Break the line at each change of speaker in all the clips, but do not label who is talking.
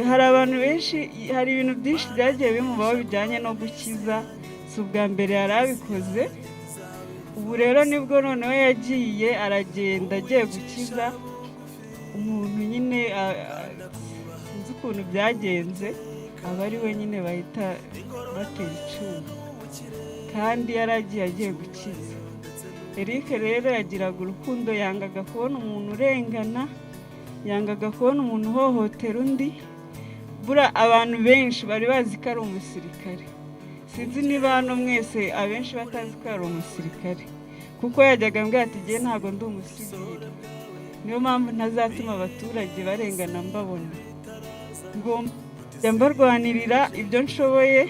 hari abantu benshi, hari ibintu byinshi byagiye bimubaho bijyanye no gukiza, si ubwa mbere yari abikoze. Ubu rero nibwo noneho yagiye aragenda agiye gukiza umuntu nyine, sinzi ukuntu byagenze, aba ari we nyine bahita batera icyuma, kandi yaragiye agiye gukiza. Eric rero yagiraga urukundo, yangaga kubona umuntu urengana, yangaga kubona umuntu uhohotera undi. Bura abantu benshi bari bazi ko ari umusirikare, sinzi niba hano mwese abenshi batazi ko ari umusirikare, kuko yajyaga ambwira ati ngiye ntabwo ndi umusivili, niyo mpamvu ntazatuma abaturage barengana mbabona, ngomba mbarwanirira ibyo nshoboye,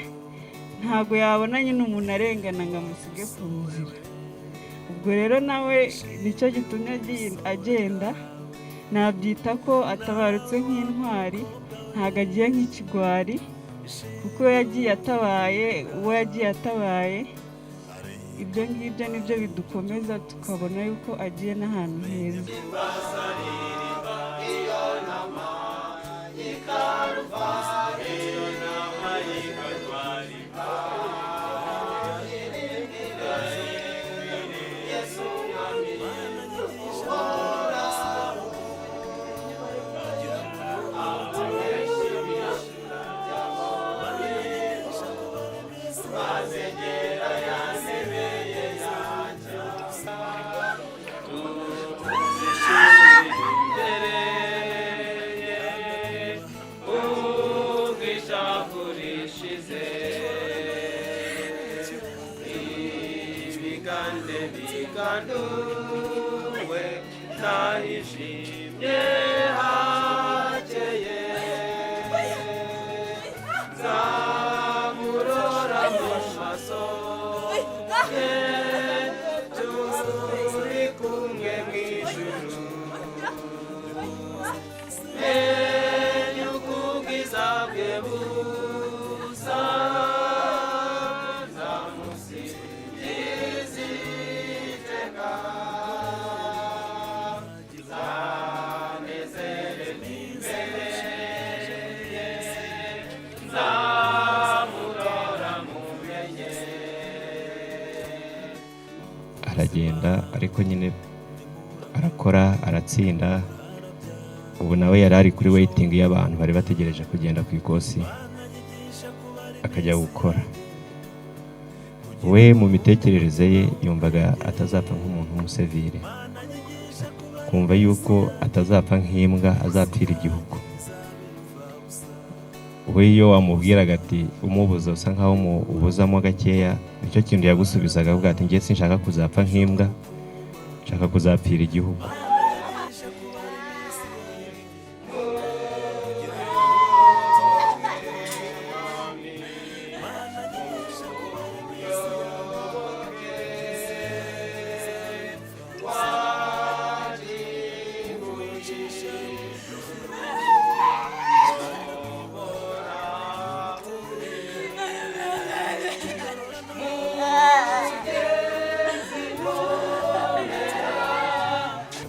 ntabwo yabona nyine umuntu arengana ngo amusige ku nzira. Ubwo rero nawe nicyo gitumye agenda, nabyita ko atabarutse nk'intwari, ntabwo agiye nk'ikigwari, kuko yagiye atabaye uwo yagiye atabaye. Ibyo ngibyo nibyo bidukomeza tukabona yuko agiye n'ahantu heza.
Aragenda ariko nyine arakora aratsinda. Ubu nawe yari ari kuri waiting y'abantu bari bategereje kugenda ku ikosi akajya gukora. We mu mitekerereze ye yumvaga atazapfa nk'umuntu w'umusivile, kumva yuko atazapfa nk'imbwa, azapfira igihugu. We iyo wamubwiraga ati umubuza usa nkaho umubuzamo gakeya, nicyo kintu yagusubizaga avuga ati ngiye sinshaka kuzapfa nk'imbwa, nshaka kuzapfira igihugu.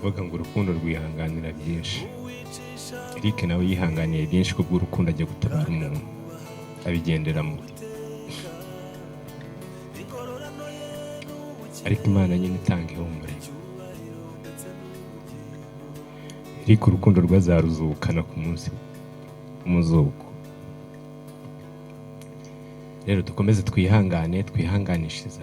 Bavuga ngo urukundo rwihanganira byinshi. Eric nawe yihanganiye byinshi kubw'urukundo ajya gutabara umuntu abigenderamo. Ariko Imana nyine itanga ihumure. Eric urukundo rwazaruzukana ku munsi w'umuzuko. Rero dukomeze twihangane, twihanganishirize.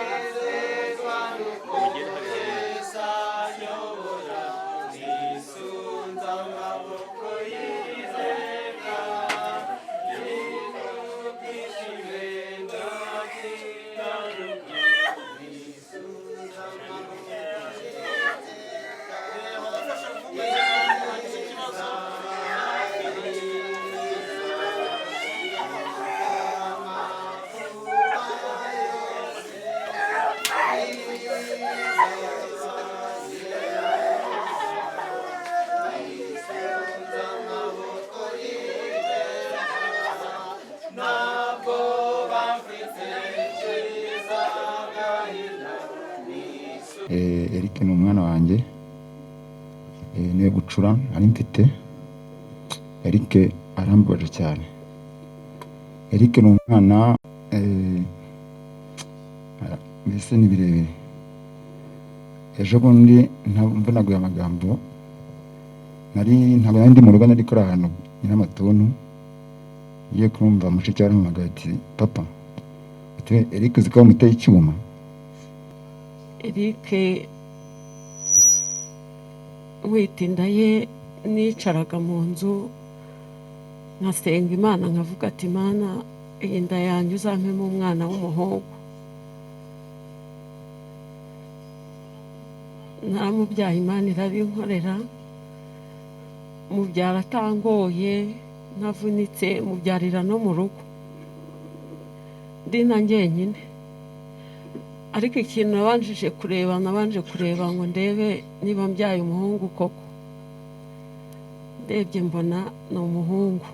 Eric ni umwana wanjye, niyo gucura ari mfite, Eric arambabaje cyane. Eric ni umwana mbese ni birebire. Ejo bundi mvunaguye amagambo ntabwo ndi mu rugo, nari kuri ahantu Nyiramatuntu, ngiye kumva mushiki arampamagaye ati papa ati Eric uzi ko wamuteye icyuma.
Eric witinda ye nicaraga mu nzu nkasenga Imana nkavuga ati Imana iyi nda yanjye uzampemo umwana w'umuhungu. Naramubyaye, Imana irabinkorera, mubyara atangoye ntavunitse, mubyarira no mu rugo ndi na njyenyine. Ariko ikintu nabanje kureba ngo ndebe niba mbyaye umuhungu koko. Ndebye mbona ni umuhungu,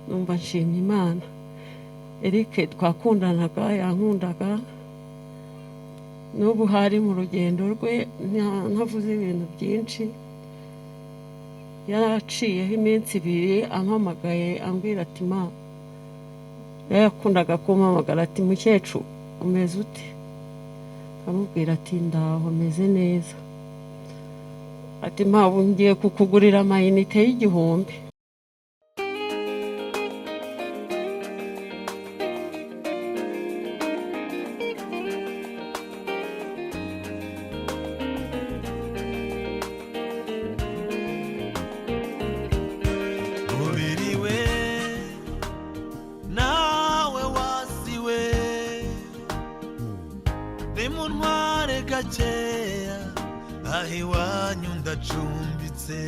numva nshimye Imana. Eric twakundanaga, yankundaga, n'ubu hari mu rugendo rwe ntavuze ibintu byinshi. Yaraciyeho iminsi 2 ampamagaye ambwira ati ma, yakundaga kumpamagara ati mukecuru umeze ute? Amubwira ati ndaho meze neza. Ati ma, ngiye kukugurira amayinite y'1,000.
gakeya aho iwanyu ndacumbitse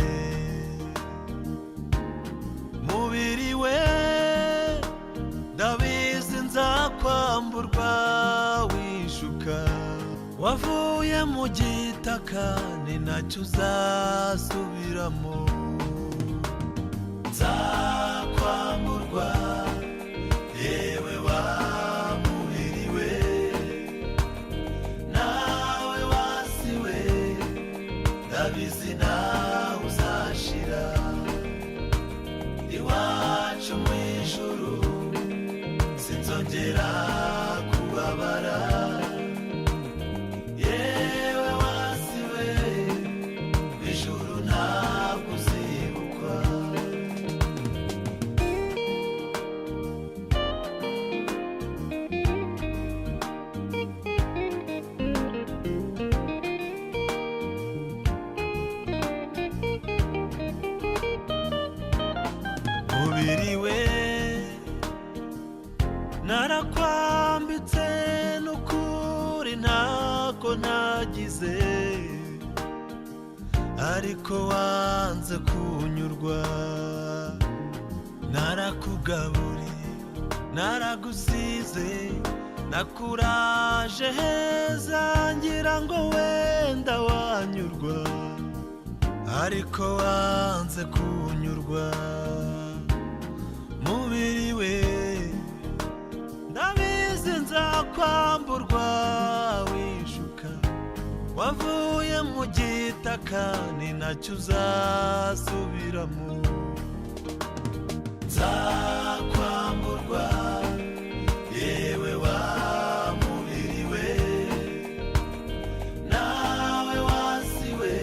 mubiri we ndabizi nzakwamburwa wishuka wavuye mu gitaka ni nacyo uzasubiramo nzakwamburwa yewe wa mubiri we nawe wasiwe ndabizi nawe uzashira iwacu mu ijuru sinzongera kubabara yewe wasiwe mu ijuru ntabwo uzibukwa mubiri we narakwambitse n'ukuri ntako ntagize ariko wanze kunyurwa narakugaburiye naragusize nakuraje heza ngira ngo wenda wanyurwa ariko wanze kunyurwa mubiri we ndabizi nzakwamburwa wishuka wavuye mu gitaka ni nacyo uzasubiramo nzakwamburwa yewe wa mubiri we nawe wasiwe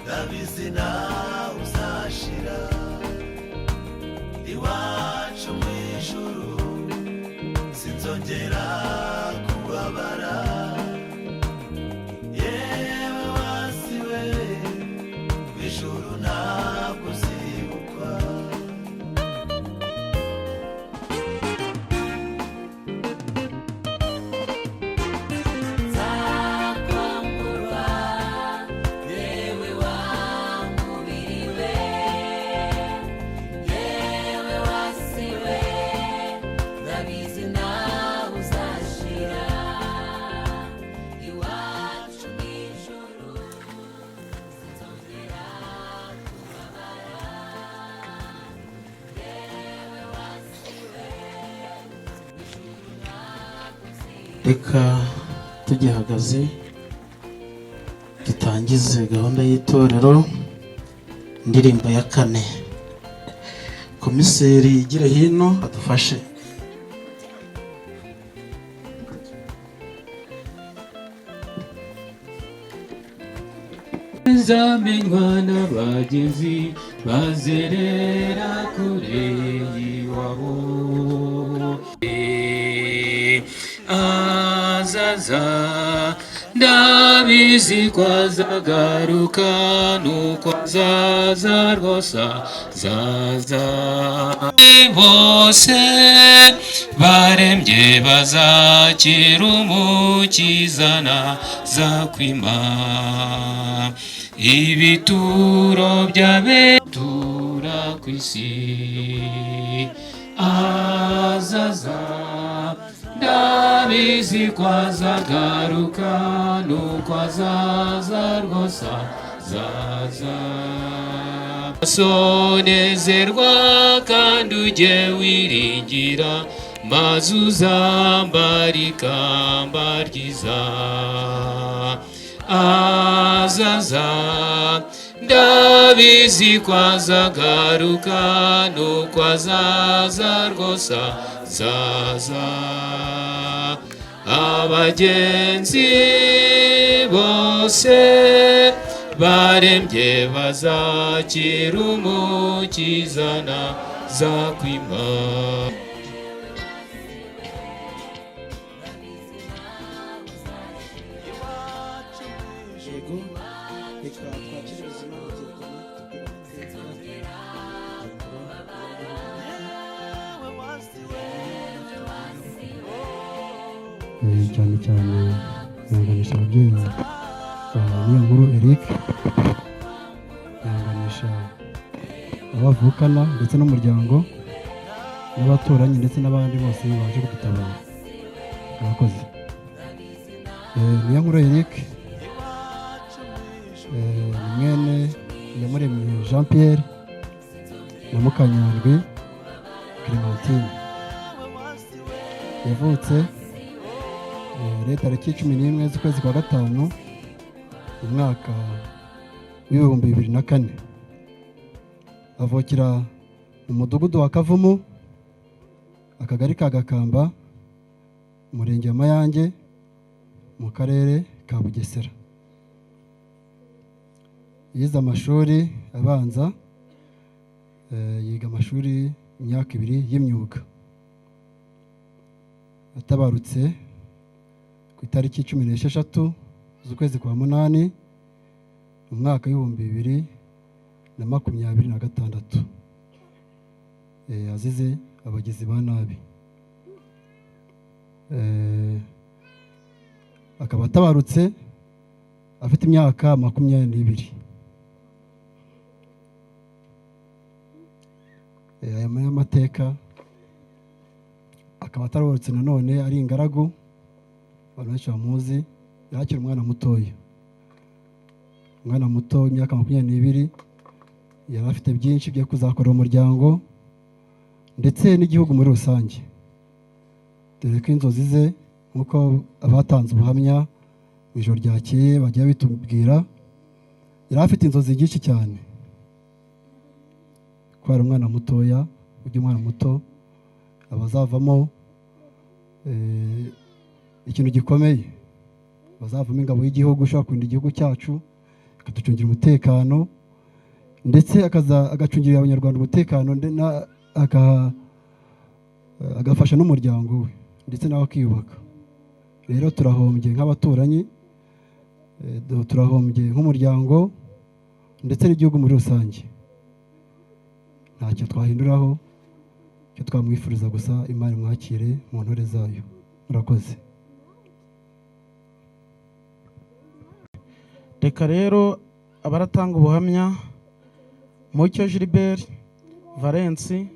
ndabizi nawe uzashira iwacu mu ijuru sinzongera kubabara yewe wasiwe mu ijuru ntabwo uzibukwa nzakwamburwa yewe wa mubiri we yewe wasiwe ndabizi nawe uzashira iwacu mu ijuru sinzongera kubabara yewe wasiwe mu ijuru ntabwo uzibukwa
reka tugihagaze dutangize gahunda y'itorero indirimbo ya 4 komiseri yigire hino adufashe.
zamenywa n'abagenzi bazerera kure y'iwabo, azaza ndabizi ko azagaruka, nuko azaza rwose azaza. Bose barembye bazakira umukiza nazakwima, ibituro by'abetura ku isi. Azaza ndabizi ko azagaruka, nuko azaza rwose azaza. Sonezerwa kandi ujye wiringira, maze uzambara ikamba ryiza. Azaza ndabizi ko azagaruka, nuko azaza rwose azaza. Abagenzi bose barembye bazakira umukiza nazakwima.
Yego, reka twakire ubuzima bugendana tubwire amateka.
cyane cyane yanganisha ababyeyi ba Niyonkuru Eric, yanganisha abo bavukana ndetse n'umuryango n'abaturanyi ndetse n'abandi bose baje kudutabara. Murakoze. Niyonkuru Eric ni mwene Iyamuremye Jean Pierre na Mukanyandwi Clementine. Yavutse tariki 11 z'ukwezi kwa gatanu mu mwaka w'ibihumbi 2004. Avukira mu mudugudu wa Kavumu, akagari ka Gakamba, umurenge wa Mayange, mu karere ka Bugesera. Yize amashuri abanza, yiga amashuri imyaka 2 y'imyuga. Atabarutse ku itariki 16 z'ukwezi kwa munani mu mwaka w'ibihumbi 2026, azize abagizi ba nabi. Akaba atabarutse afite imyaka 22. Aya mateka akaba atabarutse nanone ari ingaragu, abantu benshi bamuzi. Yakira umwana mutoya, umwana muto imyaka 22, yari afite byinshi byo kuzakorera umuryango ndetse n'igihugu muri rusange. Dore ko inzozi ze nk'uko abatanze ubuhamya mu ijoro ryakeye bagiye bitubwira, yari afite inzozi nyinshi cyane. Ko ari umwana mutoya, ujya umwana muto abazavamo ikintu gikomeye, bazavamo ingabo y'igihugu ushobora kurinda igihugu cyacu, akaducungira umutekano ndetse agacungirira abanyarwanda umutekano, agafasha n'umuryango we ndetse nawe akiyubaka. Rero turahombye nk'abaturanyi, turahombye nk'umuryango ndetse n'igihugu muri rusange. Ntacyo twahinduraho, icyo twamwifuriza gusa Imana imwakire mu ntore zayo. Murakoze.
Reka rero abaratanga ubuhamya, Mucyo Gilbert Valence,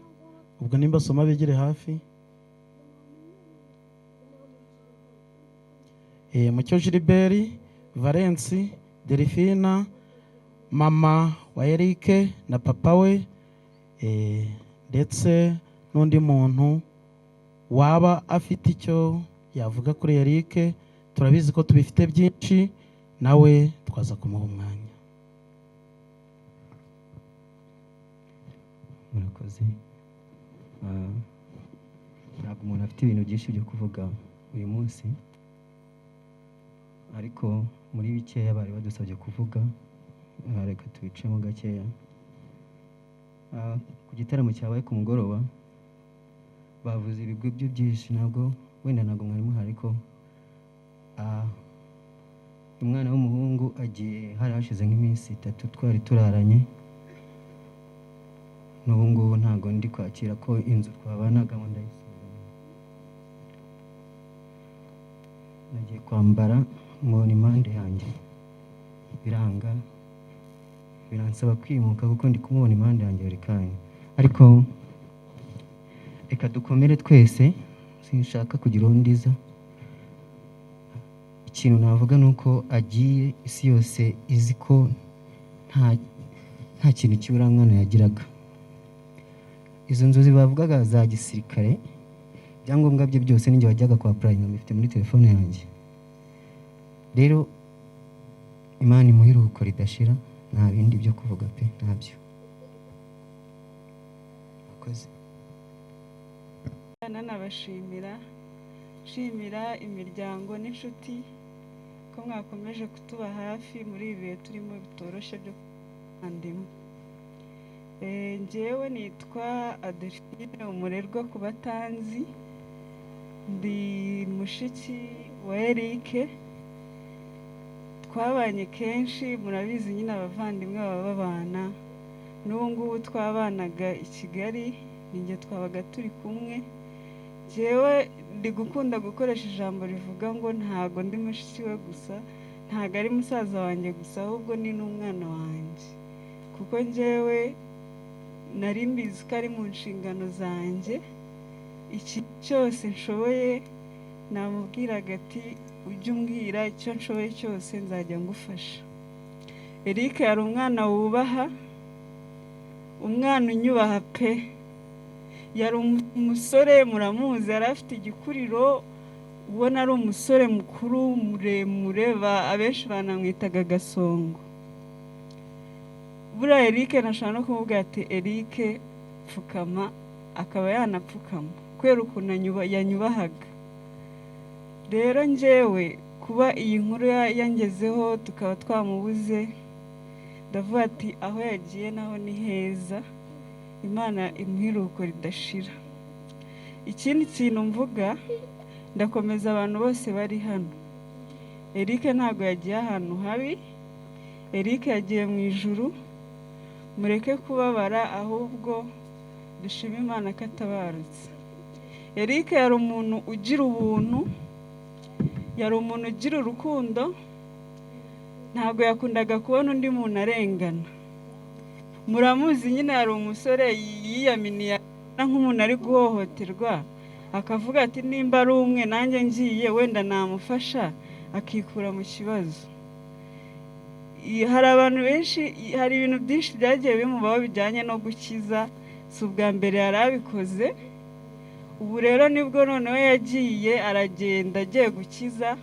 ubwo nimba soma bigire hafi. Mucyo Gilbert Valence, Delphine, mama wa Eric na papa we, ndetse n'undi muntu waba afite icyo yavuga kuri Eric. Turabizi ko tubifite byinshi, nawe twaza kumuha umwanya.
Murakoze. ntabwo umuntu afite ibintu byinshi byo kuvuga uyu munsi, ariko muri bikeya bari badusabye kuvuga, reka tubicemo gakeya. Ku gitaramo cyabaye ku mugoroba bavuze ibigwi byo byinshi, wenda ntabwo mwari muhari, ariko umwana w'umuhungu agiye hari hashize nk'iminsi 3 twari turaranye, n'ubu ngubu ntabwo ndi kwakira ko inzu twabanagamo ndayisiga. Nagiye kwambara mbona impande yanjye biranga, biransaba kwimuka kuko ndi kumubona impande yanjye buri kanya, ariko reka dukomere twese, sinshaka kugira uwo ndiza. Ikintu navuga ni uko agiye, isi yose izi ko nta kintu kibura mwana yagiraga. Izo nzozi bavugaga za gisirikare, ibyangombwa bye byose ninjye wajyaga kwa Prime mbifite muri telefone yanjye. Rero Imana imuhe iruhuko ridashira, nta bindi byo kuvuga pe, ntabyo. Akoze.
Nanabashimira, nshimira imiryango n'inshuti ko mwakomeje kutuba hafi muri ibi bihe turimo bitoroshye byo kwandima. Njyewe nitwa Adelphine Umurerwa ku batanzi, ndi mushiki wa Eric, twabanye kenshi, murabizi nyine abavandimwe baba babana, n'ubu ngubu twabanaga i Kigali, ninjye twabaga turi kumwe. Njyewe ndi gukunda gukoresha ijambo rivuga ngo ntago ndi mushiki we gusa, ntago ari musaza wanjye gusa, ahubwo ni n'umwana wanjye, kuko njyewe nari mbizi ko ari mu nshingano zanjye, iki cyose nshoboye namubwiraga ati ujye umbwira icyo nshoboye cyose nzajya ngufasha. Eric yari umwana wubaha, umwana unyubaha pe, yari umusore muramuzi, yari afite igikuriro, ubona ari umusore mukuru muremure, abenshi banamwitaga Gasongo. Buriya Eric nashaka no kumubwira ati Eric pfukama, akaba yanapfukama kubera ukuntu yanyubahaga. Rero njyewe kuba iyi nkuru yangezeho tukaba twamubuze, ndavuga ati aho yagiye naho ni heza, Imana imuhe iruhuko ridashira. Ikindi kintu mvuga, ndakomeza abantu bose bari hano, Eric ntabwo yagiye ahantu habi, Eric yagiye mu ijuru, mureke kubabara, ahubwo dushime Imana ko atabarutse. Eric yari umuntu ugira ubuntu, yari umuntu ugira urukundo, ntabwo yakundaga kubona undi muntu arengana. Muramuzi nyine, yari umusore yiyaminiye nk'umuntu ari guhohoterwa, akavuga ati nimba ari umwe nanjye ngiye wenda namufasha akikura mu kibazo. Hari abantu benshi, hari ibintu byinshi byagiye bimubaho bijyanye no gukiza, si ubwa mbere yari abikoze, ubu rero nibwo noneho yagiye aragenda agiye gukiza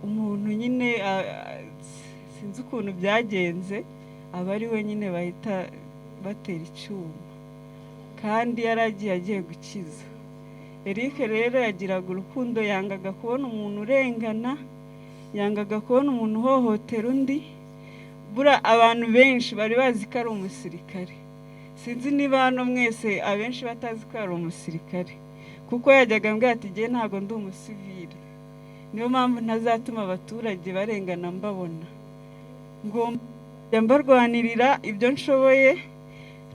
umuntu nyine, sinzi ukuntu byagenze, aba ari we nyine bahita batera icyuma, kandi yaragiye agiye gukiza. Eric rero yagiraga urukundo, yangaga kubona umuntu urengana, yangaga kubona umuntu uhohotera undi. Buriya abantu benshi bari bazi ko ari umusirikare, sinzi niba hano mwese abenshi batazi ko ari umusirikare, kuko yajyaga ambwira ati ngiye ntabwo ndi umusivile, niyo mpamvu ntazatuma abaturage barengana mbabona, ngomba mbarwanirira ibyo nshoboye,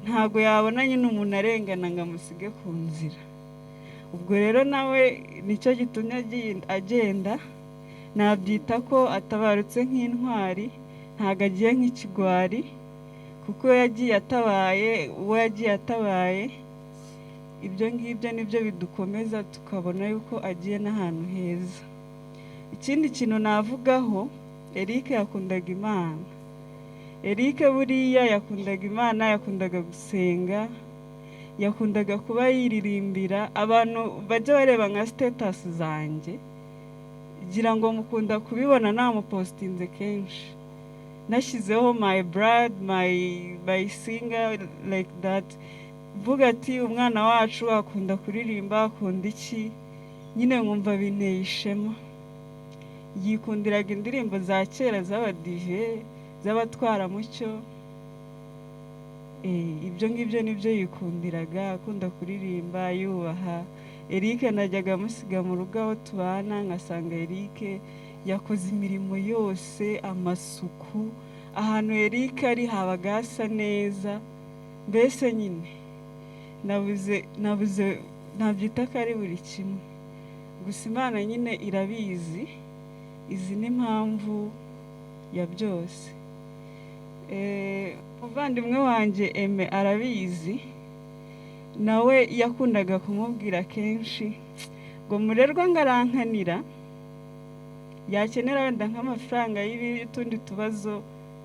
ntabwo yabona nyine umuntu arengana ngo amusige ku nzira. Ubwo rero nawe nicyo gitumye agenda, nabyita ko atabarutse nk'intwari, ntabwo agiye nk'ikigwari, kuko yagiye atabaye uwo yagiye atabaye. Ibyo ngibyo nibyo bidukomeza tukabona yuko agiye n'ahantu heza. Ikindi kintu navugaho, Eric yakundaga Imana. Eric buriya yakundaga Imana, yakundaga gusenga, yakundaga kuba yiririmbira. Abantu bajya bareba nka status zanjye, gira ngo mukunda kubibona namupostinze kenshi, nashyizeho my brother, my singer like that. mvuga ati umwana wacu akunda kuririmba, akunda iki, nyine nkumva binteye ishema. Yikundiraga indirimbo za kera z'abadive, z'abatwaramucyo. Ibyo ngibyo nibyo yikundiraga, akunda kuririmba, yubaha. Eric najyaga amusiga mu rugo aho tubana, nkasanga Eric yakoze imirimo yose, amasuku. Ahantu Eric ari habaga hasa neza. Mbese nyine nabyita ko ari buri kimwe. Gusa Imana nyine irabizi, izi n'impamvu ya byose. Umuvandimwe wanjye Aime arabizi, nawe yakundaga kumubwira kenshi ngo murerwa ngarankanira, yakenera wenda nk'amafaranga y'utundi tubazo,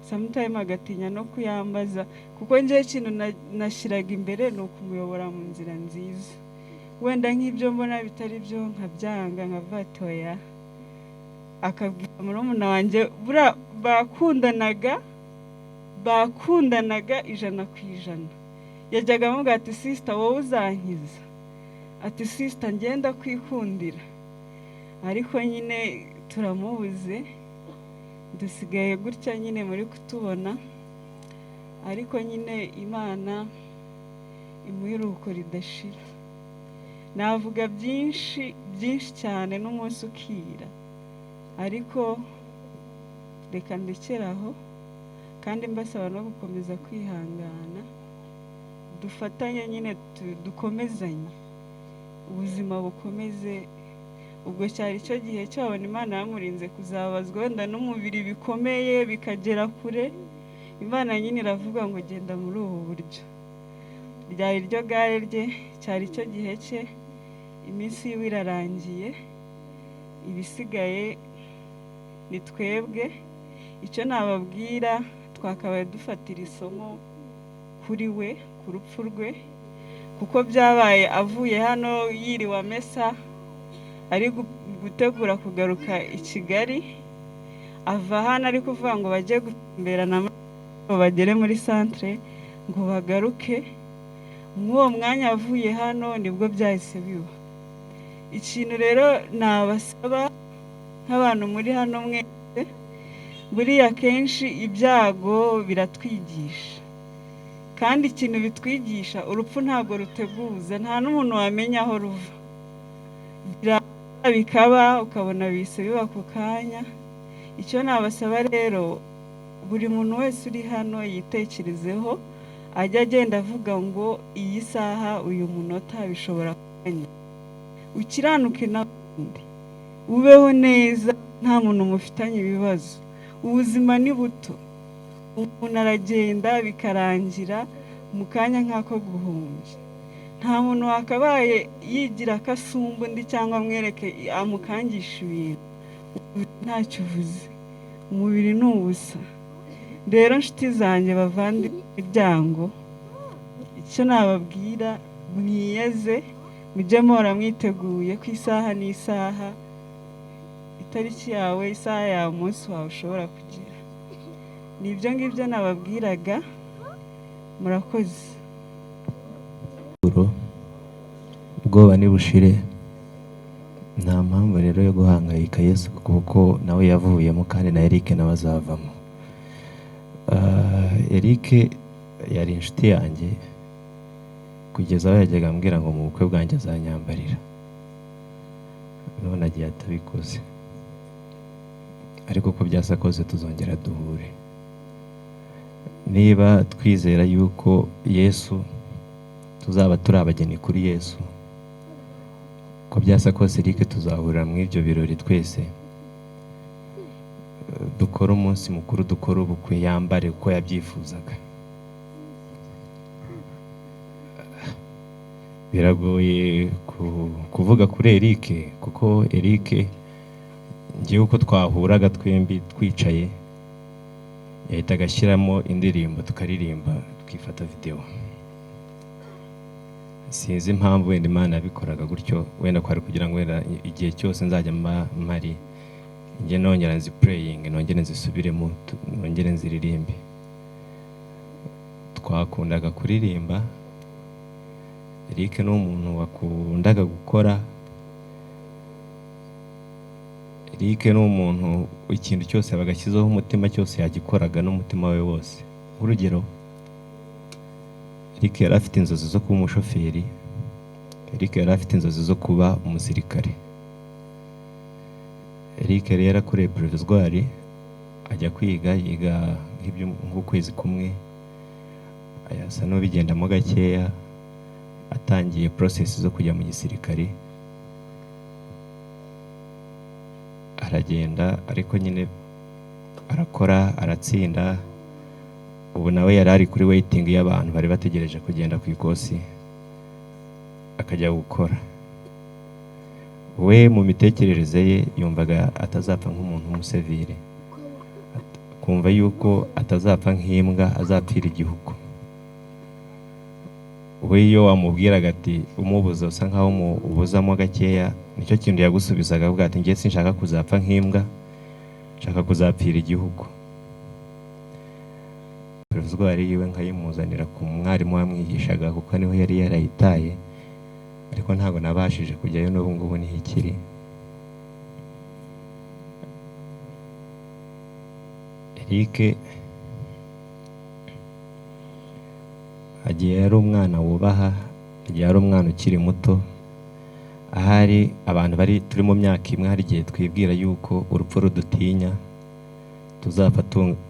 sometime agatinya no kuyambaza, kuko njye ikintu nashyiraga imbere ni ukumuyobora mu nzira nziza. Wenda nk'ibyo mbona bitari byo nkabyanga, nkavatoya. Akabwira murumuna wanjye, buriya bakundanaga 100%. Yajyaga amubwira ati sister wowe uzankiza, ati sister ngenda kwikundira. Ariko nyine turamubuze, dusigaye gutya nyine muri kutubona. Ariko nyine Imana imuhiruko ridashira. Navuga byinshi cyane n'umunsi ukira, ariko reka ndekeraho, kandi mbasaba no gukomeza kwihangana, dufatanye nyine dukomezanye, ubuzima bukomeze. Ubwo cyari cyo gihe cyabona Imana yamurinze kuzabazwa wenda n'umubiri bikomeye bikagera kure. Imana nyine iravuga ngo genda muri ubu buryo. Ryari ryo gare rye, cyari cyo gihe cye, iminsi yiwe irarangiye, ibisigaye ni twebwe. Icyo nababwira, twakabaye dufatira isomo kuri we, ku rupfu rwe, kuko byabaye avuye hano yiriwe amesa, ari gutegura kugaruka i Kigali. Ava hano ari kuvuga ngo bajye gutemberana, bagere muri centre ngo bagaruke. Mw'uwo mwanya avuye hano nibwo byahise biba. Ikintu rero nabasaba nk'abantu muri hano mwese, buriya kenshi ibyago biratwigisha, kandi ikintu bitwigisha, urupfu ntabwo ruteguza, nta n'umuntu wamenya aho ruva. Bikaba ukabona bise biba ku kanya. Icyo nabasaba rero, buri muntu wese uri hano yitekerezeho, ajya agenda avuga ngo iyi saha uyu munota bishobora kanya, ukiranuke n'abandi, ubeho neza, nta muntu mufitanye ibibazo. Ubuzima ni buto, umuntu aragenda bikarangira mu kanya nk'ako guhumbya. Nta muntu wakabaye yigira akasumba undi cyangwa amwereke amukangisha ibintu. Ntacyo uvuze, umubiri ni ubusa. Rero nshuti zanjye bavandi imiryango, icyo nababwira, mwiyeze, mujye muhora mwiteguye ku isaha n'isaha, itariki yawe, isaha yawe, umunsi wawe ushobora kugira. Ni ibyo ngibyo nababwiraga. Murakoze.
Ubwoba nibushire, nta mpamvu rero yo guhangayika. Yesu kuko nawe yavuyemo, kandi na Eric nawe azavamo. Eric yari inshuti yanjye kugeza aho yajyaga ambwira ngo mu bukwe bwanjye azanyambarira. None agiye atabikoze, ariko ko byasakoze tuzongera duhure. Niba twizera yuko Yesu tuzaba turi abageni kuri Yesu, ko byasakose Eric tuzahurira mu ibyo birori twese, dukora umunsi mukuru, dukora ubukwe, yambare uko yabyifuzaga. Biragoye kuvuga kuri Eric, kuko Eric ngiye uko twahuraga twembi twicaye, yahita agashyiramo indirimbo tukaririmba, twifata video. Sinzi impamvu wenda Imana yabikoraga gutyo, wenda ko ari kugira ngo wenda igihe cyose nzajya mpari njye nongera nzi praying, nongere nzisubiremo, nongere nziririmbe. Twakundaga kuririmba Eric ni umuntu wakundaga gukora. Eric ni umuntu ikintu cyose bagashyizeho umutima cyose yagikoraga n'umutima we wose. Urugero, Eric yari afite inzozi zo kuba umushoferi. Eric yari afite inzozi zo kuba umusirikare. Eric yari yarakoreye provisoire ajya kwiga, yiga nk'ukwezi kumwe, ayasa n'ubigendamo gakeya, atangiye process zo kujya mu gisirikare. Aragenda ariko nyine arakora, aratsinda. Ubu nawe yari ari kuri waiting y'abantu bari bategereje kugenda ku ikosi akajya gukora. We mu mitekerereze ye yumvaga atazapfa nk'umuntu w'umusivile, kumva yuko atazapfa nk'imbwa, azapfira igihugu. We iyo wamubwiraga ati umubuza usa nkaho ubuzamo gakeya, nicyo kintu yagusubizaga avuga ati ngiye sinshaka kuzapfa nk'imbwa, nshaka kuzapfira igihugu. Provisoire yiwe nkayimuzanira ku mwarimu wamwigishaga kuko niho yari yarayitaye, ariko ntabwo nabashije kujyayo, n'ubu ngubu niho ikiri. Eric agiye ari umwana wubaha, agiye ari umwana ukiri muto. Ahari abantu turi mu myaka imwe, hari igihe twibwira yuko urupfu rudutinya, tuzapfa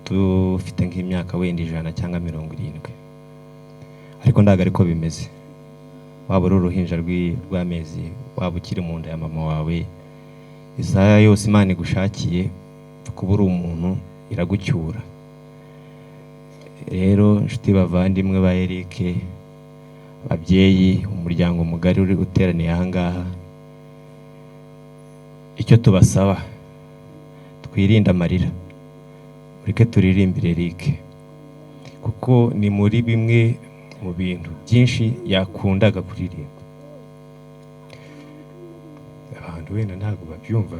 dufite nk'imyaka wenda 100 cyangwa 70, ariko ntabwo ariko bimeze. Waba uri uruhinja rw'amezi, waba ukiri mu nda ya mama wawe, isaha yose Imana igushakiye kuba uri umuntu iragucyura. Rero inshuti bavandimwe ba Eric, ababyeyi, umuryango mugari uri uteraniye aha ngaha, icyo tubasaba, twirinde amarira, ureke turirimbire Eric, kuko ni muri bimwe mu bintu byinshi yakundaga kuririmba. Abantu wenda ntabwo babyumva,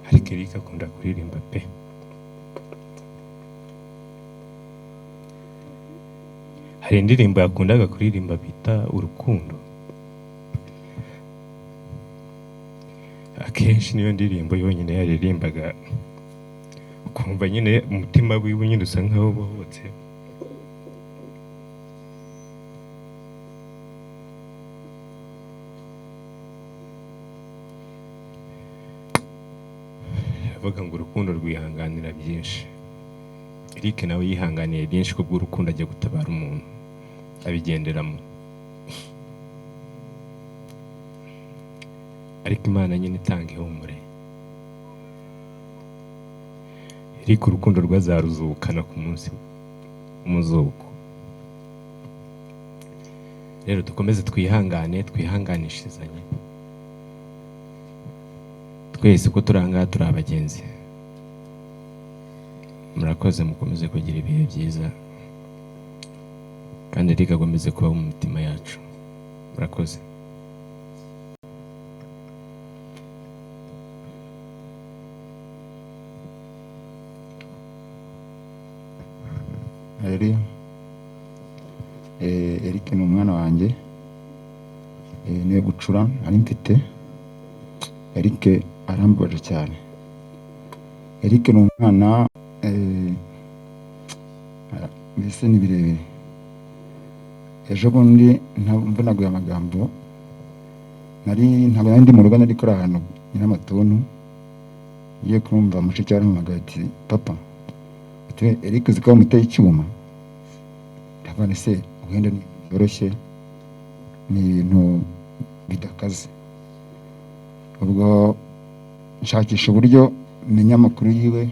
ariko Eric akunda kuririmba pe. Hari indirimbo yakundaga kuririmba bita Urukundo. Akenshi niyo ndirimbo yonyine yaririmbaga, ukumva nyine umutima wiwe nyine usa nkaho bohotse. Avuga ngo urukundo rwihanganira byinshi. Eric nawe yihanganiye byinshi kubwo urukundo ajya gutabara umuntu abigenderamo. Ariko Imana nyine itanga ihumure. Eric urukundo rwazaruzukana ku munsi w'umuzuko. Rero dukomeze twihangane, twihanganishizanye. Twese ko turanga turi abagenzi. Murakoze, mukomeze kugira ibihe byiza, kandi Eric akomeze kuba mu mitima yacu. Murakoze.
Eric ni umwana wanjye, niyo gucura ari mfite. Eric arambabaje cyane. Eric ni umwana mbese ni birebire. Ejo bundi mvunaguye amagambo, ntabwo nari ndi mu rugo, nari kuri ahantu Nyiramatuntu, ngiye kumva mushiki arampamagaye ati papa, Eric uzi ko wamuteye icyuma? Ndavuga se wenda ni byoroshye, ni ibintu bidakaze. Ubwo nshakisha uburyo menya amakuru yiwe.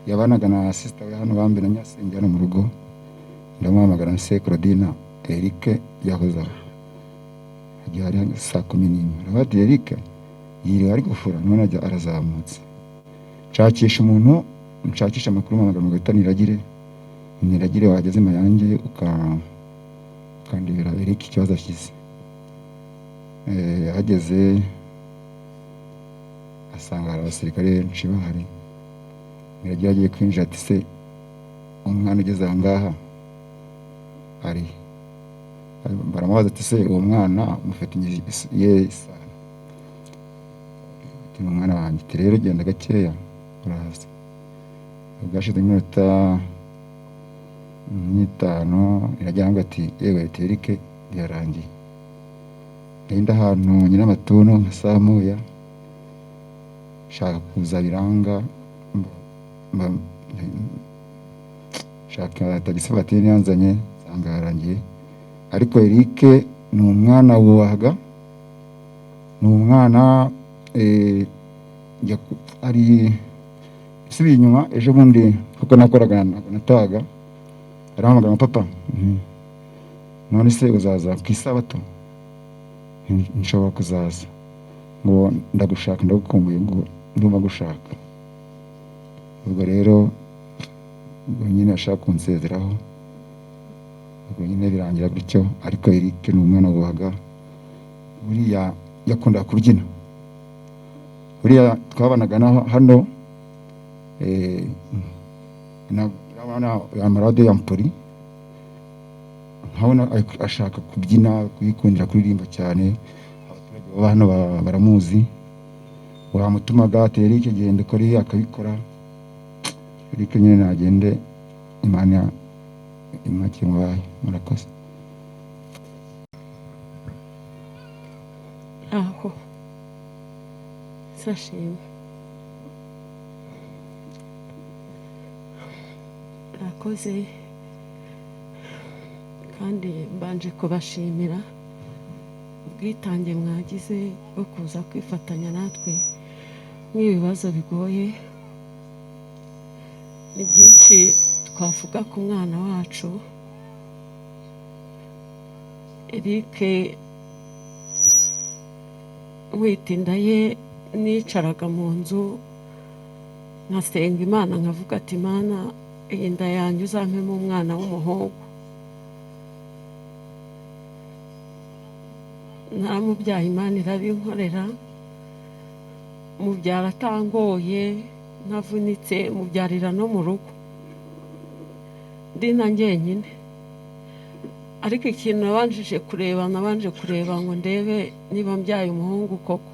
Yabanaga na sister we hano bambe na Nyasenge hano mu rugo. Ndamuhamagara na se Claudine, Eric yahoze aha. Hagiye hari 11:00. Arabati Eric yiriwe ari gufura, none ajya arazamutse. Nshakisha umuntu, nshakisha amakuru mpamagara mu gataniragire. Niragire wageze Mayange ukandibira Eric ikibazo ashyize. Hageze asanga abasirikare benshi bahari. Niragire agiye kwinjira ati se umwana ugeze aha ngaha ari. baramubaza ati se uwo mwana mufitanye iyihe isano? Ati ni umwana wanjye. Ati rero genda gakeya urahaza. Bwashize iminota nk'itanu iragira ngo ati yewe Eric birarangiye. Nenda ahantu Nyiramatuntu nka Samuya shaka kuza biranga shaka tagisi batini yanzanye sanga yarangiye. Ariko Eric ni umwana wubahaga, ni umwana ari subiye inyuma ejo bundi kuko nakoraga nataga arahamagara papa, none se uzaza ku isabato? Nshobora kuzaza, ngo ndagushaka ndagukumbuye, ngo ndumva gushaka. Ubwo rero ubwo nyine ashaka kunsezeraho, ubwo nyine birangira gutyo. Ariko Eric ni umwana wubahaga, buriya yakundaga kubyina. Buriya twabanaga hano amarade ya Mpoli, nkabona ashaka kubyina, kuyikundira kuririmba cyane. Abaturage baba hano baramuzi, wamutumaga ati Eric genda ukore, akabikora. Eric nyine nagende, Imana imwakire mubaye. Murakoze.
aho sashimwe rakoze, kandi mbanje kubashimira ubwitange mwagize bwo kuza kwifatanya natwe nk'ibibazo bigoye. Ni byinshi twavuga ku mwana wacu Eric. Nkwita inda ye nicaraga mu nzu nkasenga Imana, nkavuga ati Imana, iyi nda yanjye uzampemo umwana w'umuhungu. Naramubyaye, Imana irabinkorera, mubyara atangoye ntavunitse, mubyarira no mu rugo ndi na njyenyine. Ariko ikintu nabanje kureba ngo ndebe niba mbyaye umuhungu koko.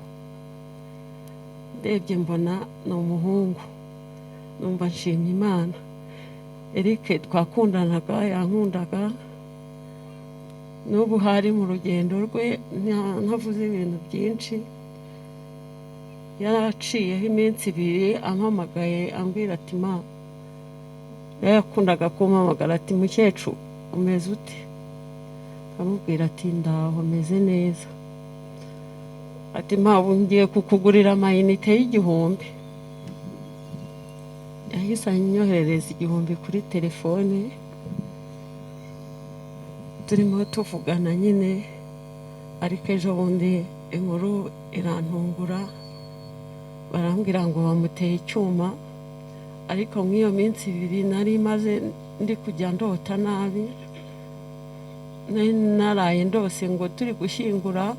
Ndebye mbona ni umuhungu, numva nshimye Imana. Eric twakundanaga, yankundaga, n'ubu hari mu rugendo rwe ntavuze ibintu byinshi. Yaraciyeho iminsi 2 ampamagaye ambwira ati ma, yakundaga kumpamagara ati mukecuru umeze ute? Amubwira ati ndaho meze neza. Ati ma, ngiye kukugurira amayinite y'igihumbi. Yahise anyoherereza 1000 kuri telefone, turimo tuvugana nyine. Ariko ejo bundi inkuru irantungura, barambwira ngo bamuteye icyuma. Ariko mw'iyo minsi 2 nari maze ndi kujya ndota nabi, naraye ndose ngo turi gushyingura,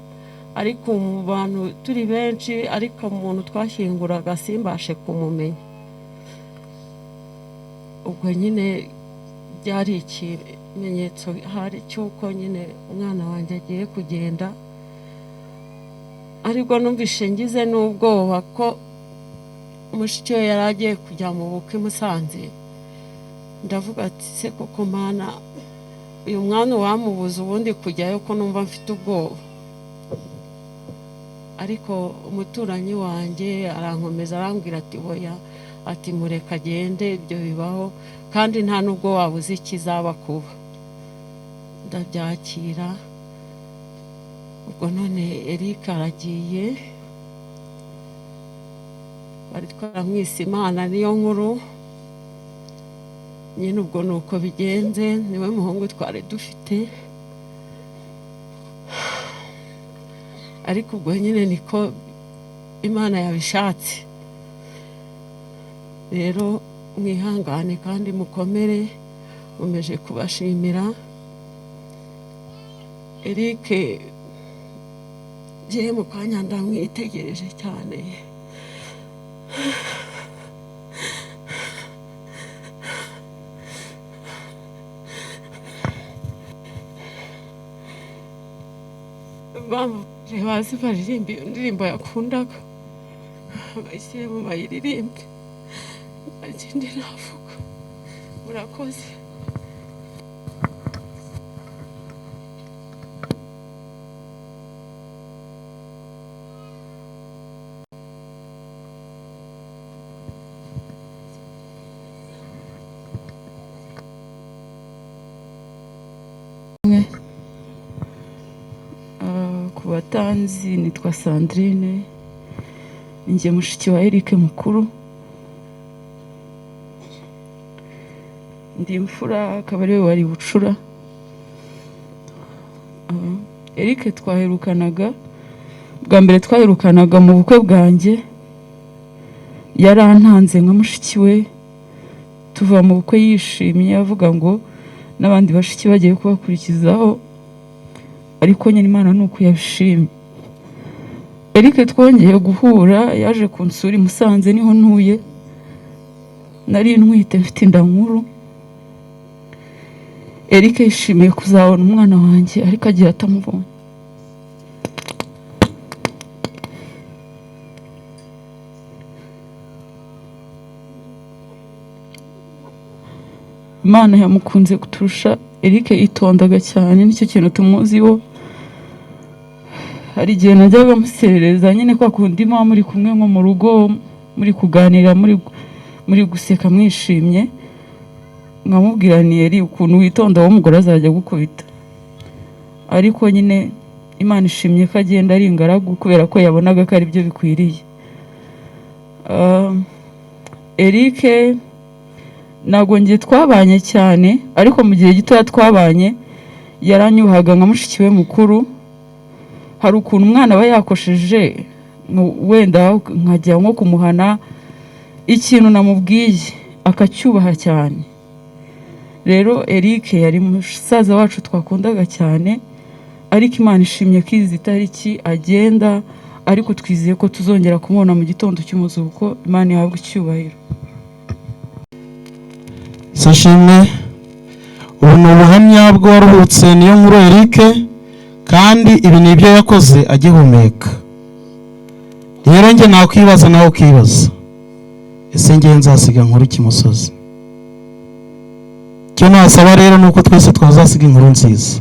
ariko mu bantu turi benshi, ariko umuntu twashyinguraga simbashe kumumenya. Ubwo nyine byari ikimenyetso hari cy'uko nyine umwana wanjye agiye kugenda. Ariko numvise ngize n'ubwoba ko mushiki we yari agiye kujya mu bukwe i Musanze. Ndavuga ati se koko Mana, uyu mwana wamubuza ubundi kujyayo ko numva mfite ubwoba. Ariko umuturanyi wanjye arankomeza arambwira ati oya, ati mureka agende, ibyo bibaho kandi nta nubwo wabuze ikizaba kuba. Ndabyakira. Ubwo none Eric aragiye, bari twaramwise Imana niyo nkuru. Nyine ubwo nuko bigenze, niwe muhungu twari dufite. Ariko ubwo nyine niko Imana yabishatse. Rero mwihangane kandi mukomere, mumeje kubashimira. Eric ngiye mu kanya ndamwitegereje cyane. bamuje hasi baririmba iyo ndirimbo yakundaga bayishyiremo bayiririmbe nta kindi navuga murakoze. Ku batanzi nitwa Sandrine, njye mushiki wa Eric mukuru, ndi imfura akaba ariwe wari bucura. Eric twaherukanaga bwa mbere, twaherukanaga mu bukwe bwanjye, yarantanze nka mushiki we, tuva mu bukwe yishimye avuga ngo n'abandi bashiki bagiye kubakurikizaho, ariko nyine Imana ni uko yabishimye. Eric twongeye guhura, yaje kunsura i Musanze niho ntuye, nari ntwite mfite inda nkuru. Eric yishimiye kuzabona umwana wanjye ariko agiye atamubonye. Imana yamukunze kuturusha. Eric yitondaga cyane, nicyo kintu tumuziho. Hari igihe najyaga muserereza nyine kwa kundi muba muri kumwe nko mu rugo, muri kuganira, muri guseka mwishimye, nkamubwira ni Eri ukuntu witonda w'umugore azajya gukubita. Ariko nyine Imana ishimye ko agenda ari ingaragu kubera ko yabonaga ko ari byo bikwiriye. Eric ntabwo ngiye twabanye cyane, ariko mu gihe gitoya twabanye yaranyuhaga nka mushiki we mukuru. Hari ukuntu umwana aba yakosheje wenda nkajya nko kumuhana ikintu namubwiye akacyubaha cyane. Rero Eric yari musaza wacu twakundaga cyane, ariko Imana ishimye ko izi tariki agenda, ariko twizeye ko tuzongera kumubona mu gitondo cy'umuzuko. Imana ihabwe icyubahiro.
Sashimwe, ubu ni ubuhamya bw'uwaruhutse niyo nkuru Eric, kandi ibi ni ibyo yakoze agihumeka. Rero njye nakwibaza nawe ukibaza, ese njye nzasiga nkuru Kimusozi? Icyo nasaba rero ni uko twese twazasiga inkuru nziza,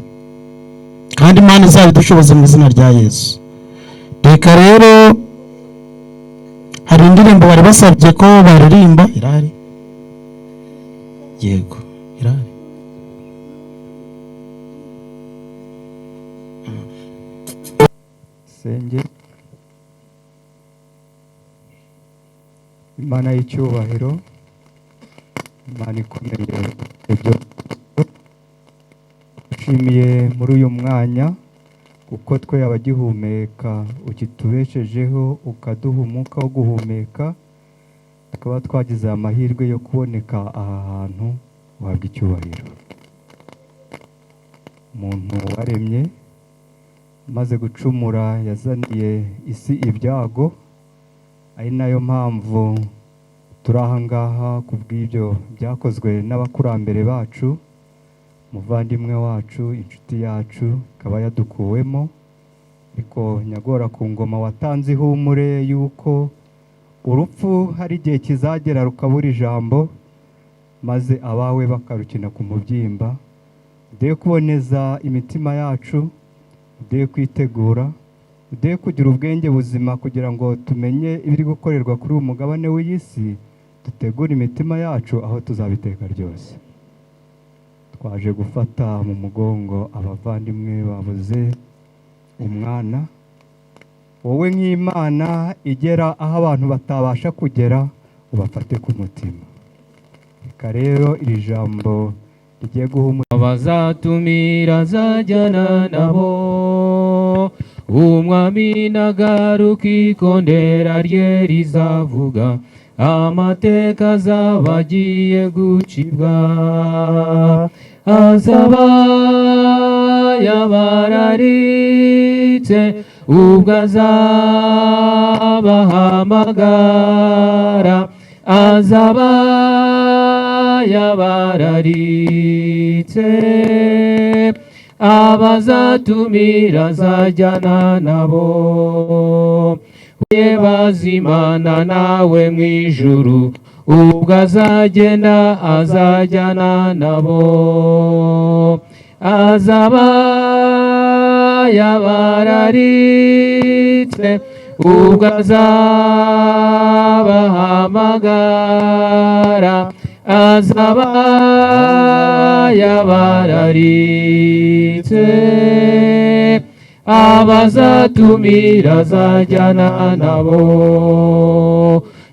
kandi Imana izabidushoboze mu izina rya Yesu. Reka rero hari indirimbo bari basabye ko baririmba. Irahari? Yego, irahari.
Senge. Imana y'icyubahiro, Imana ikomeye ibyo dushimiye muri uyu mwanya, kuko twe abagihumeka ukitubeshejeho ukaduha umwuka wo guhumeka, tukaba twagize amahirwe yo kuboneka aha hantu. Uhabwa icyubahiro. Umuntu waremye maze gucumura yazaniye isi ibyago, ari nayo mpamvu turi aha ngaha ku bw'ibyo byakozwe n'abakurambere bacu. Umuvandimwe wacu, inshuti yacu, akaba yadukuwemo, ariko nyagora ku ngoma watanze ihumure yuko urupfu hari igihe kizagera rukabura ijambo, maze abawe bakarukina ku mubyimba. Ude kuboneza imitima yacu, ude kwitegura, ude kugira ubwenge buzima kugira ngo tumenye ibiri gukorerwa kuri uyu mugabane w'isi, dutegure imitima yacu aho tuzabiteka ryose. Twaje gufata mu mugongo abavandimwe babuze umwana. Wowe nk'Imana igera aho abantu batabasha kugera, ubafate ku mutima. Reka rero iri jambo rigiye guha
abazatumira azajyana nabo, umwami nagaruka ikondera rye rizavuga, amateka azaba agiye gucibwa, azaba yabararitse ubwo azabahamagara, azaba yabararitse abazatumira azajyana nabo ye bazimana nawe mu ijuru ubwo azagenda azajyana nabo azaba yabararitse ubwo azabahamagara azaba yabararitse abazatumira azajyana nabo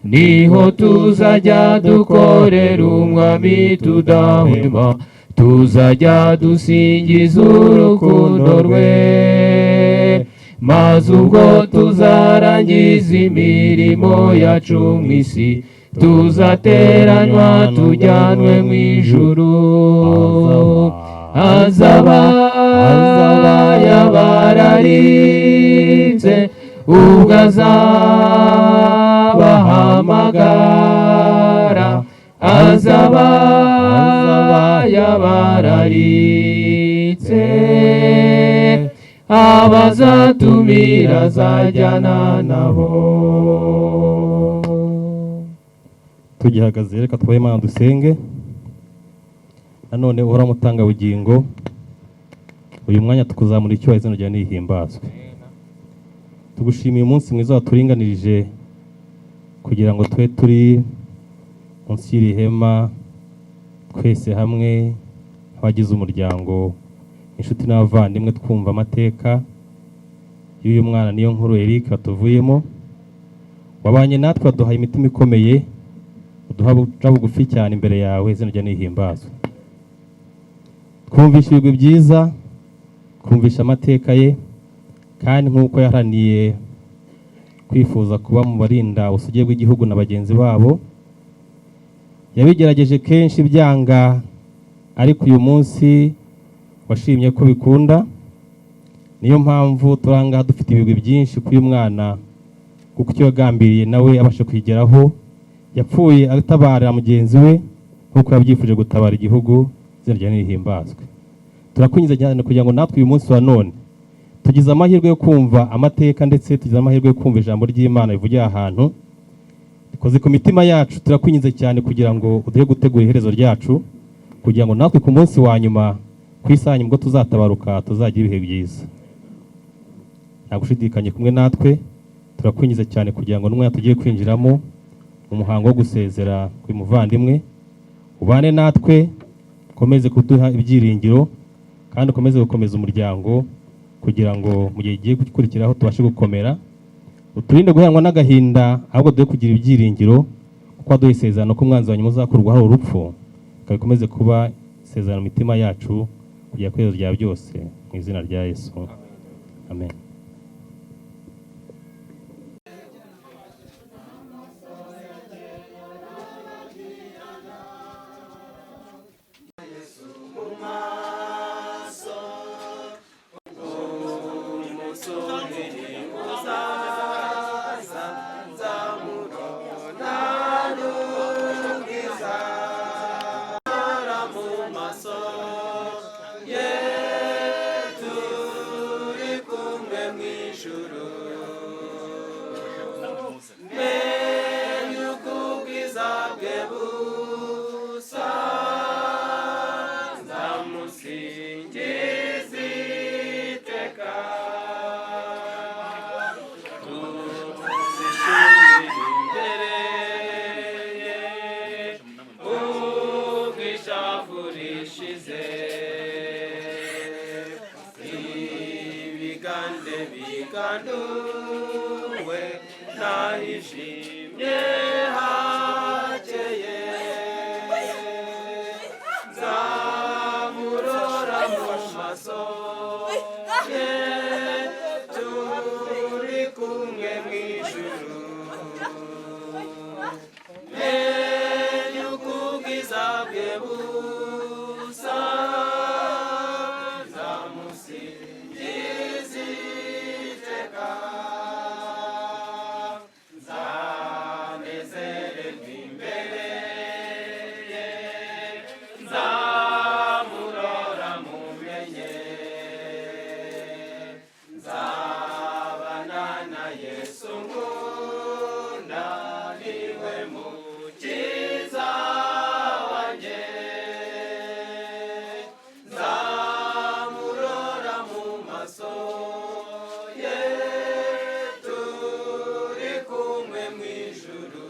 niho tuzajya dukorera umwami tudahwema tuzajya dusingiza urukundo rwe maze ubwo tuzarangiza imirimo yacu mu isi tuzateranywa tujyanwe mu ijuru azaba yabararitse ubwo azabahamagara azaba yabararitse abazatumira azajyana nabo.
Tugihagaze reka twaye Imana dusenge. Nanone uhora mutanga bugingo uyu mwanya tukuzamura icyo izina rya nihimbazwe. Tugushimiye umunsi mwiza waturinganirije kugira ngo twe turi munsi y'ihema twese hamwe abagize umuryango inshuti n'abavandimwe twumva amateka y'uyu mwana niyo nkuru Eric batuvuyemo wabanye natwe waduhaye imitima ikomeye uduha bugufi cyane imbere yawe izina rya nihimbazwe. Twumvisha ibigwi byiza kumvisha amateka ye kandi nk'uko yaharaniye kwifuza kuba mu barinda ubusugi bw'igihugu na bagenzi babo yabigerageje kenshi byanga ariko uyu munsi washimye ko bikunda. Niyo mpamvu turanga dufite ibigwi byinshi kuri mwana kuko icyo yagambiriye nawe abasha kwigeraho yapfuye atabarira mugenzi we nk'uko yabyifuje gutabara igihugu izina rya nihimbazwe. Turakwinjiza cyane kugira ngo natwe uyu munsi wa none tugize amahirwe yo kumva amateka ndetse tugize amahirwe yo kumva ijambo ry'Imana rivugira ahantu rikoze ku mitima yacu. Turakwinjiza cyane kugira ngo uduhe gutegura iherezo ryacu kugira ngo natwe ku munsi wa nyuma ku isaha ubwo tuzatabaruka tuzagira ibihe byiza. Nagushidikanye kumwe natwe turakwinjiza cyane kugira ngo n'umwe tugiye kwinjiramo mu muhango wo gusezera ku muvandimwe ubane natwe ukomeze kuduha ibyiringiro kandi ukomeze gukomeza umuryango kugira ngo mu gihe giye gukurikiraho tubashe gukomera uturinde guheranwa n'agahinda ahubwo duhe kugira ibyiringiro kuko waduha isezerano ko umwanzi wa nyuma uzakurwaho urupfu kabikomeze kuba isezerano mu mitima yacu kugira kwezo rya byose mu izina rya Yesu amen.
Zamurora mumenye
maso ye turi kumwe mu ijuru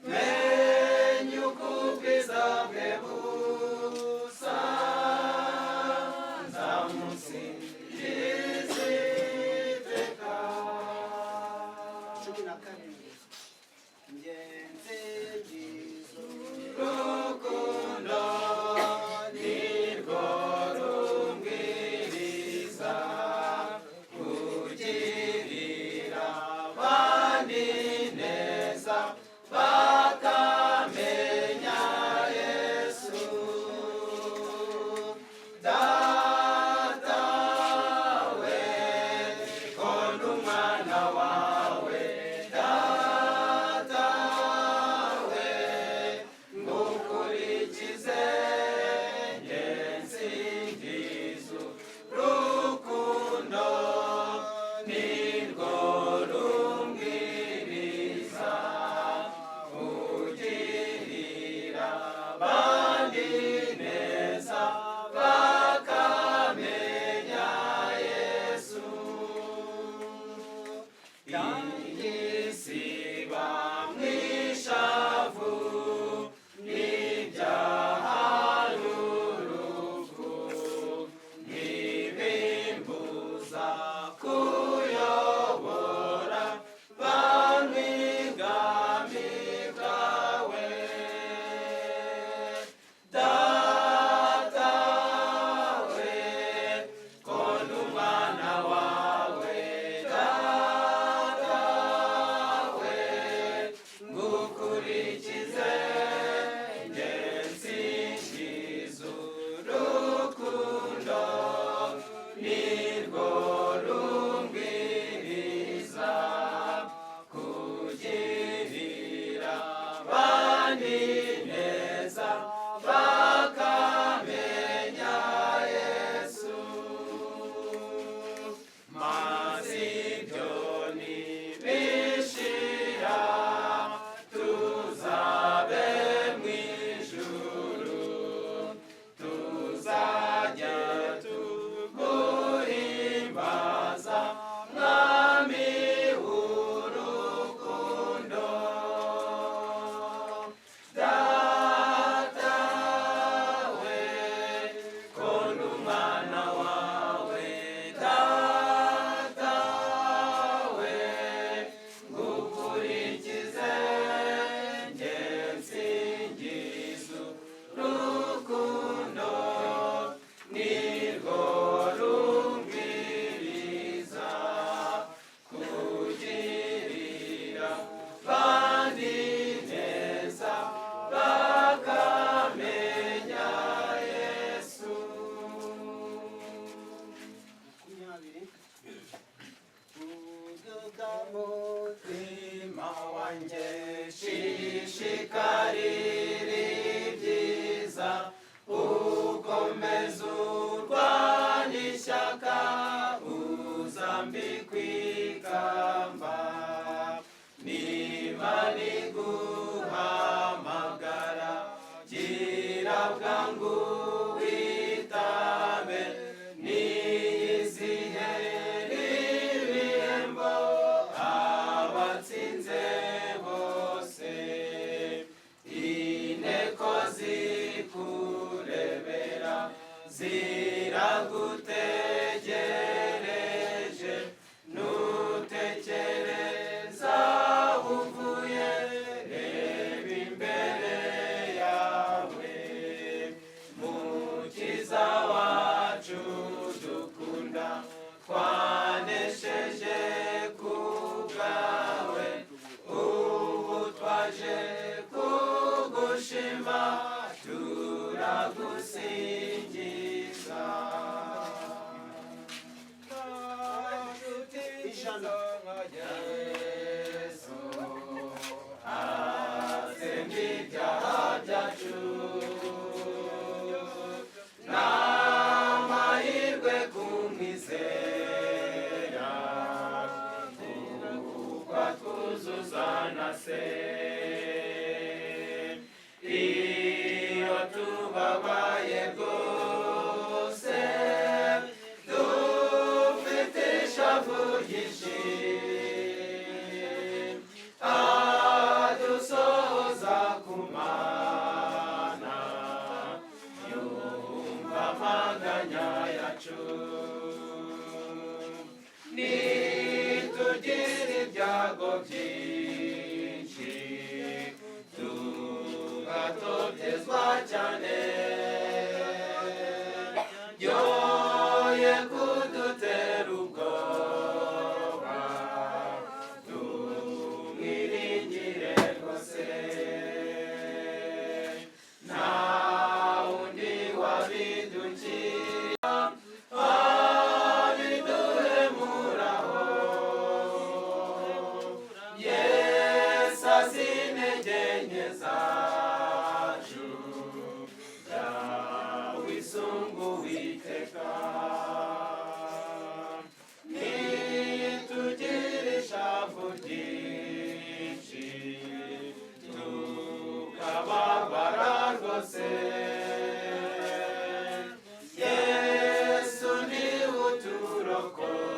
menye uko ubwiza bwe busa nzamusingiza iteka.
17 ngenzi gizo
rukundo nirwo rumbwiriza kugirira abandi neza bakamenya Yesu. Data we ko ndi umwana wawe, data we ngukurikize ngensingizo rukundo nirwo rumbwiriza kugirira abandi neza bakamenya Yesu. Iyi si bamwishavu n'ibyaha n'urupfu ntibimbuza kuyobora bamwigami bwawe. Data we ko ndi umwana wawe, data we ngukurikize ngensingizo rukundo nirwo rumbwiriza kugirira abandi neza bakamenya Yesu. Maze ibyo nibishira tuzabe mu ijuru, tuzajya tuguhimbaza mwami w'urukundo. Data we ko ndi umwana wawe, data we ngukurikize ngensingizo rukundo nirwo rumbwiriza kugirira abandi neza bakamenya Yesu.
20
Mutima wanjye shishikarira ibyiza, ukomeza urwana ishyaka uzambikwa ikamba. Niba niguhamagara gira bwangu witabe, niyizihe ibihembo abatsinze bose. Inteko zikurebera ziragutegereje, nutekereza uvuye reba imbere yawe. Mukiza wacu dukunda twanesheje ku bwawe, ubu twaje kugushima turagusingiza. Yesu atsemba ibyaha byacu, n'amahirwe kumwizera kuko atwuzuza na se. Iyo tubabaye rwose byacu nitugira ibyago byinshi tugatotezwa cyane yoye kudutera ubwoba tumwiringire rwose nta wundi wabidukira abiduhemuraho yesu azi intege nke zacu yawisunga uwiteka nitugira ishavu ryinshi tukababara rwose yesu niwe uturokora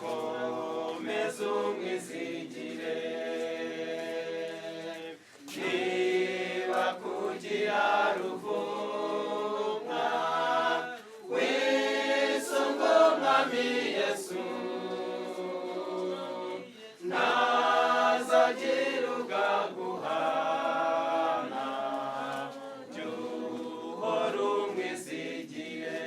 komeza umwizigire niba kugira ruvumwa wisunga umwami yesu ntazagira ugaguhana jya uhora umwizigire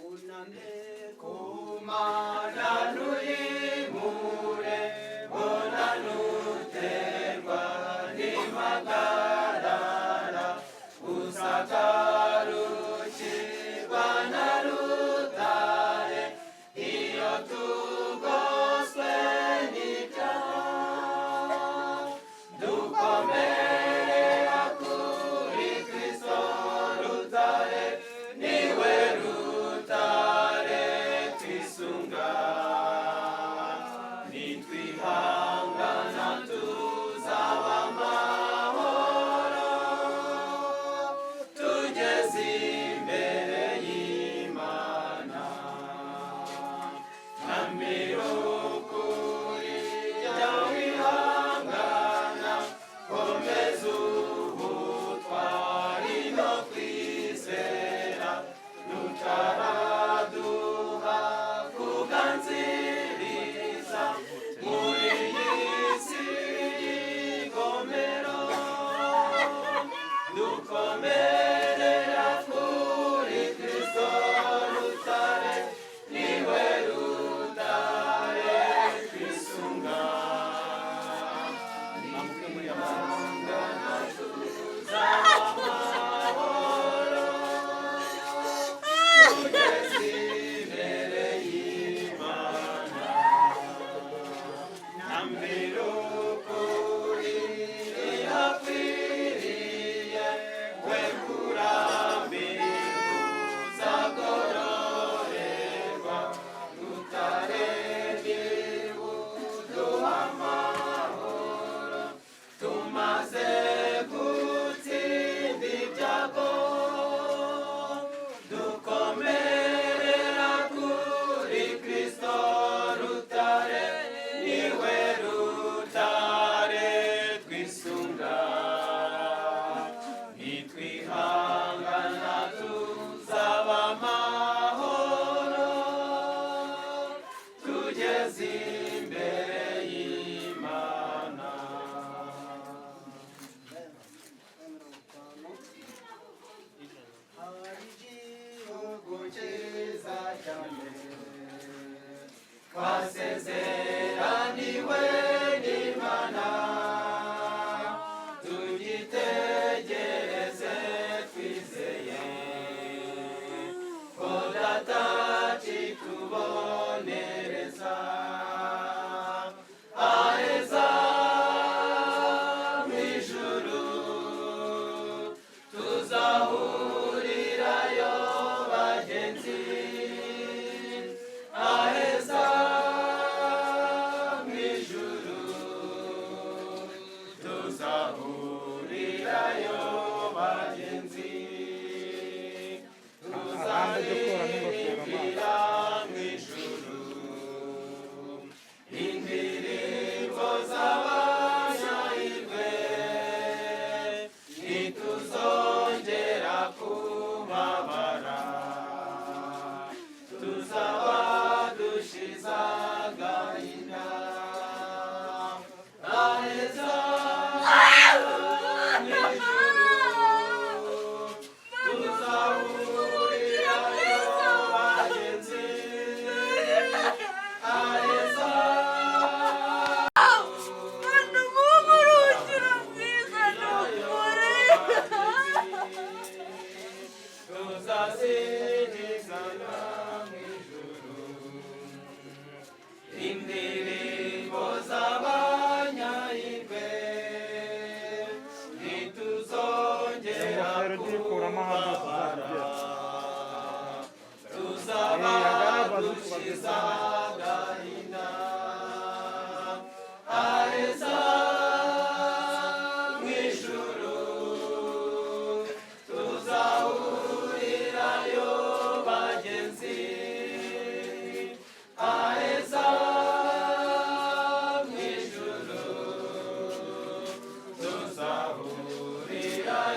uname
kumana ntuyimure bona nuterwa n'impagarara usagarukirwa na rutare iyo tugoswe n'ibyaha dukomerera kuri kristo rutare niwe rutare twisunga nitwihangana tuzaba amahoro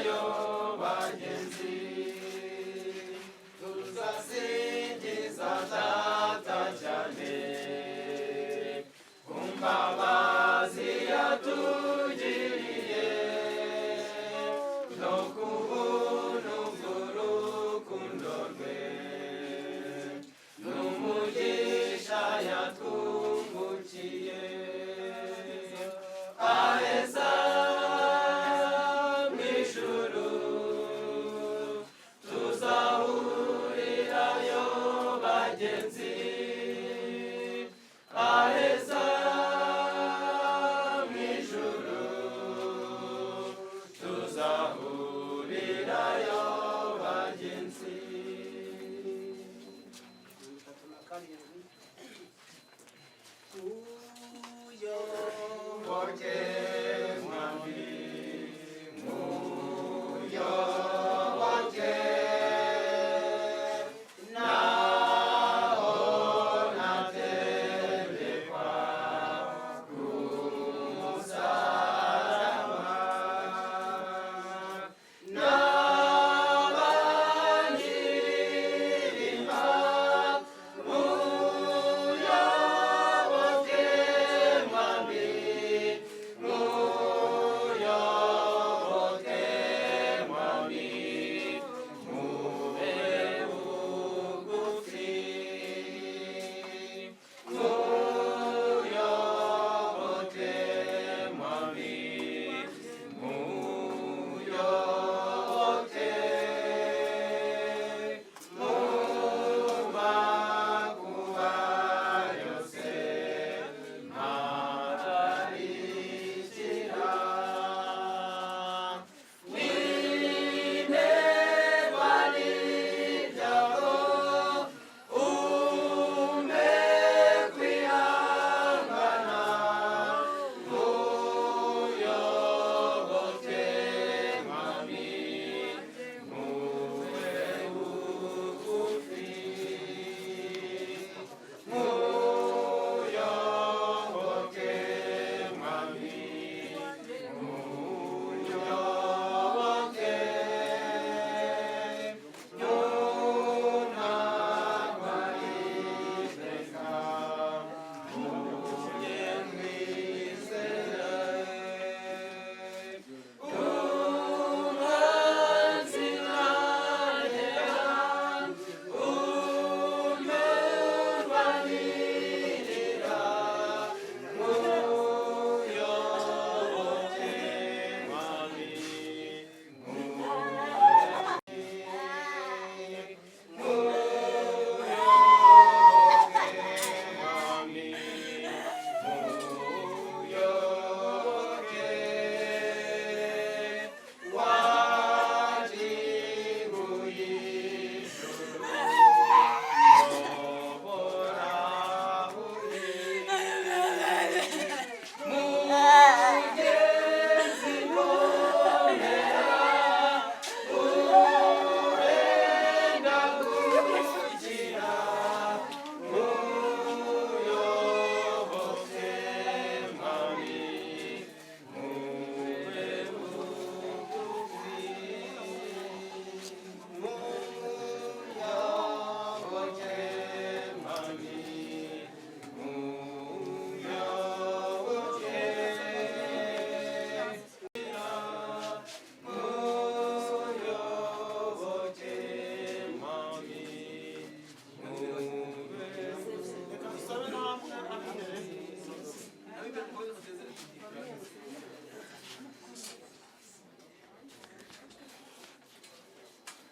yo bagenzi tuzasingiza data cyane kumbabazi yatugiriye no kubuntu bw'urukundo rwe n'umugisha yatwungukiye aheza mu ijuru tuzahurirayo bagenzi aheza mu ijuru tuzahurirayo bagenzi uyoboke mwami muyoboke naho naterekwa ku musaraba n'abanyirima muyoboke mwami muyoboke mwami mube bugufi muyoboke mwami muyoboke mu makuba yose ntararikira winerwa n'ibyago umpe kwihangana muyoboke mwami mube bugufi muyoboke mwami muyoboke nunama iteka munye mwizere umwanzi nagera umurwanirira muyoboke mwami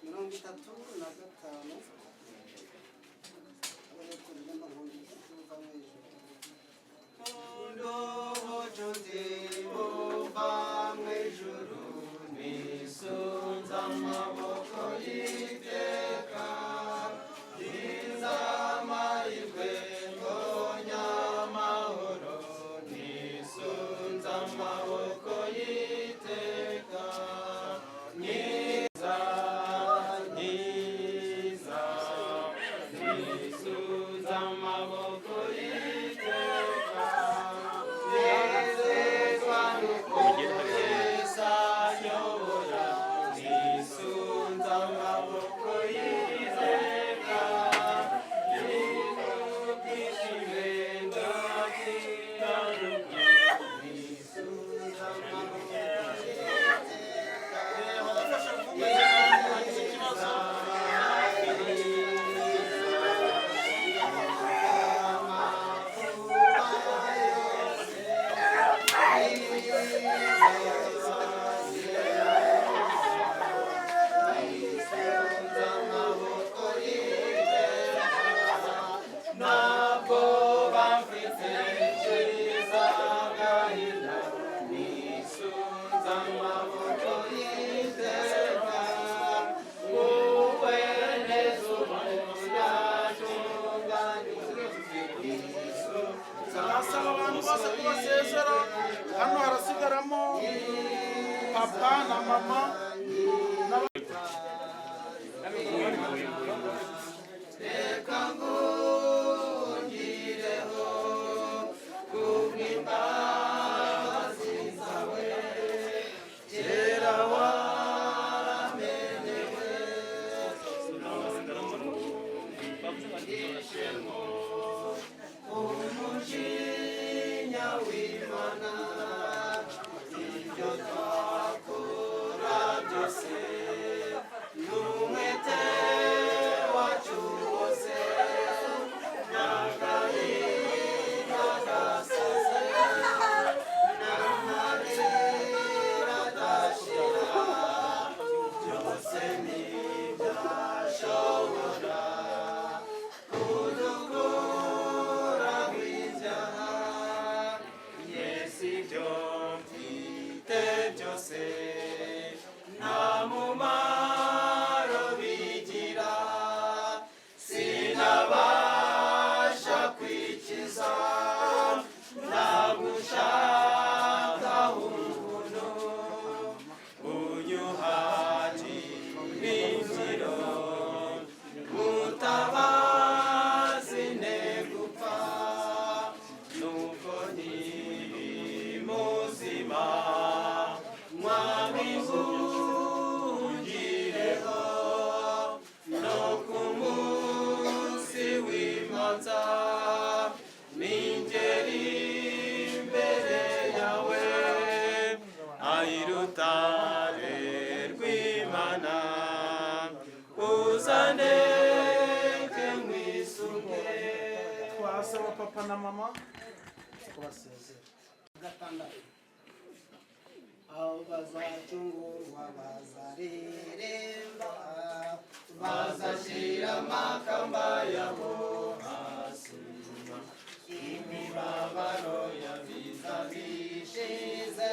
mirongo itatu na gatanu abanyakuririmba ngo tuva mu ijuru
ndubucuti buva mu ijuru nisunze amaboko y'iteka niza amahirwe mbonye amahoro nisunze amaboko y'iteka niza niza
papa na mama
reka ngungireho kubw'imbabazi zawe kera waramenewe ishemo umujinya w'Imana ibyo twakora byose n'umwete wacu wose n'agahinda gasaze n'amarira adashira byose ntibyashobora kudukuraho ibyaha yesu ibyo mfite byose nta mumaro bigira sinabasha kwikiza nagushaka ubuntu unyuhagire inzira mutabazi negupfa nuko nkiri muzima mwami ngungireho no ku munsi w'imanza ningeri imbere yawe ayirutare rw'Imana uzaneke nkwisunge
twasaba papa na mama kubasezera
gatandatu aho bazacungurwa bazareremba
bazashyira amakamba yabo hasi imibabaro yabiza bishize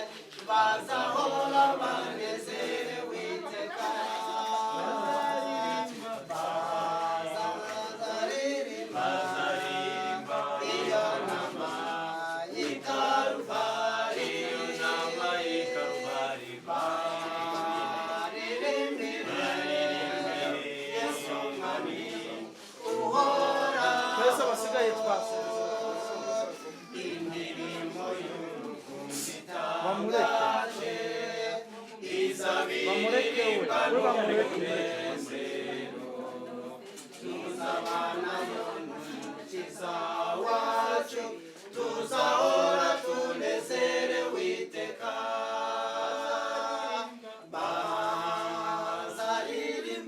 bazahora banezerewe iteka bazaririmba iyo nama y'ikaruvari Yesu mwami uhora
twese abasigaye twasezera
indirimbo
bamureke bamureke we bamureke
tuzabanayo n'umukiza wacu tuzahora tunezerewe iteka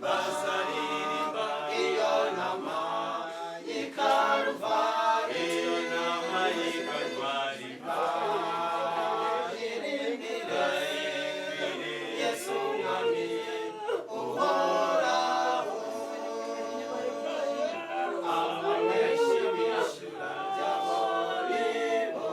bazaririmba iyo nama y'ikaruvari baririmbire Yesu mwami uhoraho abaneshi bishura byabo nibo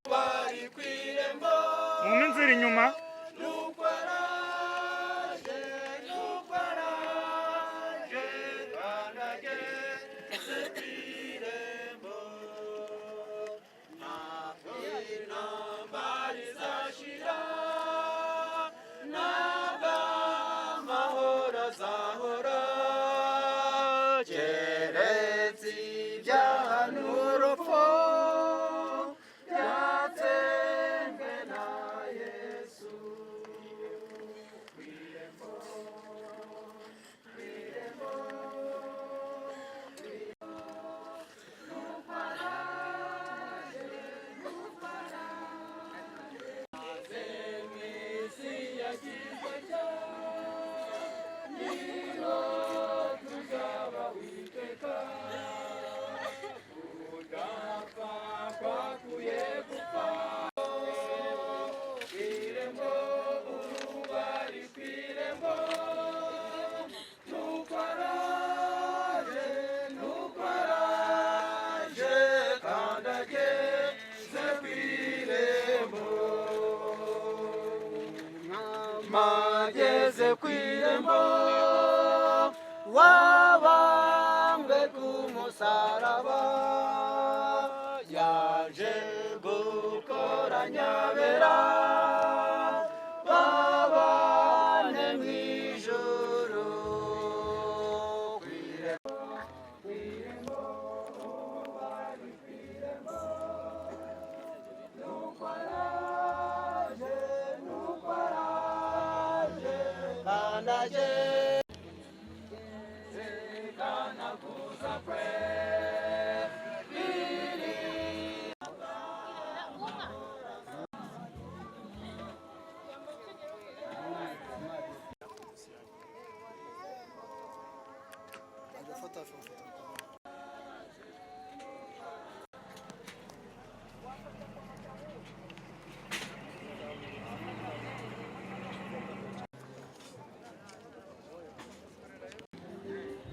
bari ku irembo
mu inzira inyuma
nukwaraje kanageze ku irembo ntabwo intambara izashira ntabwo amahoro azahora keretse ibyaha n'urupfu byatembwe na Yesu ku irembo mageze ku irembo wabambwe ku musaraba yaje gukora nyabera babane mu ijuru ku irembo bari ku irembo nuko araje kandaje zekana kuza kwe
agafata